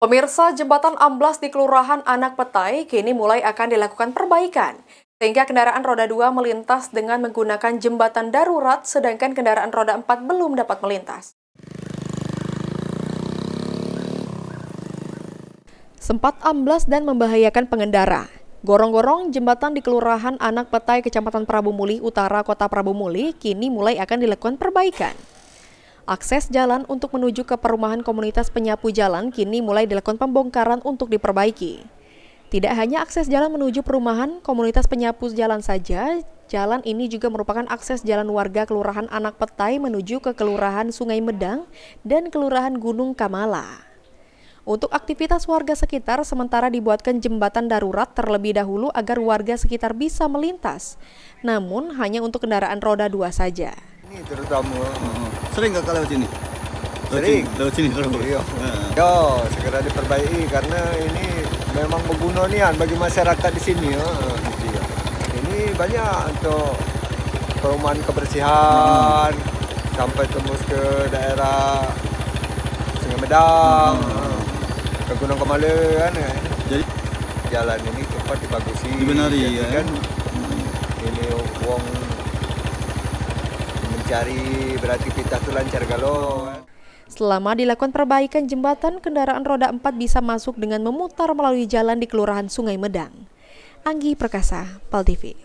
Pemirsa, jembatan amblas di Kelurahan Anak Petai kini mulai akan dilakukan perbaikan, sehingga kendaraan roda 2 melintas dengan menggunakan jembatan darurat, sedangkan kendaraan roda 4 belum dapat melintas. Sempat amblas dan membahayakan pengendara. Gorong-gorong jembatan di Kelurahan Anak Petai, Kecamatan Prabu Muli Utara, Kota Prabu Muli, kini mulai akan dilakukan perbaikan. Akses jalan untuk menuju ke perumahan komunitas penyapu jalan kini mulai dilakukan pembongkaran untuk diperbaiki. Tidak hanya akses jalan menuju perumahan komunitas penyapu jalan saja, jalan ini juga merupakan akses jalan warga Kelurahan Anak Petai menuju ke Kelurahan Sungai Medang dan Kelurahan Gunung Kamala. Untuk aktivitas warga sekitar, sementara dibuatkan jembatan darurat terlebih dahulu agar warga sekitar bisa melintas. Namun, hanya untuk kendaraan roda 2 saja. Ini terutama. Sering nggak lewat sini? Sering. Lewat sini terus. Iya. Yo, segera diperbaiki karena ini memang berguna nian bagi masyarakat di sini. Iya. Ini banyak untuk perumahan kebersihan sampai tembus ke daerah Sungai Medang, ke Gunung Kamala kan. Jadi Jalan ini cepat dibagusi. dibenari ya. Kan ini wong mencari beraktivitas itu lancar kalau. Selama dilakukan perbaikan jembatan, kendaraan roda 4 bisa masuk dengan memutar melalui jalan di Kelurahan Sungai Medang. Anggi Perkasa, PAL TV.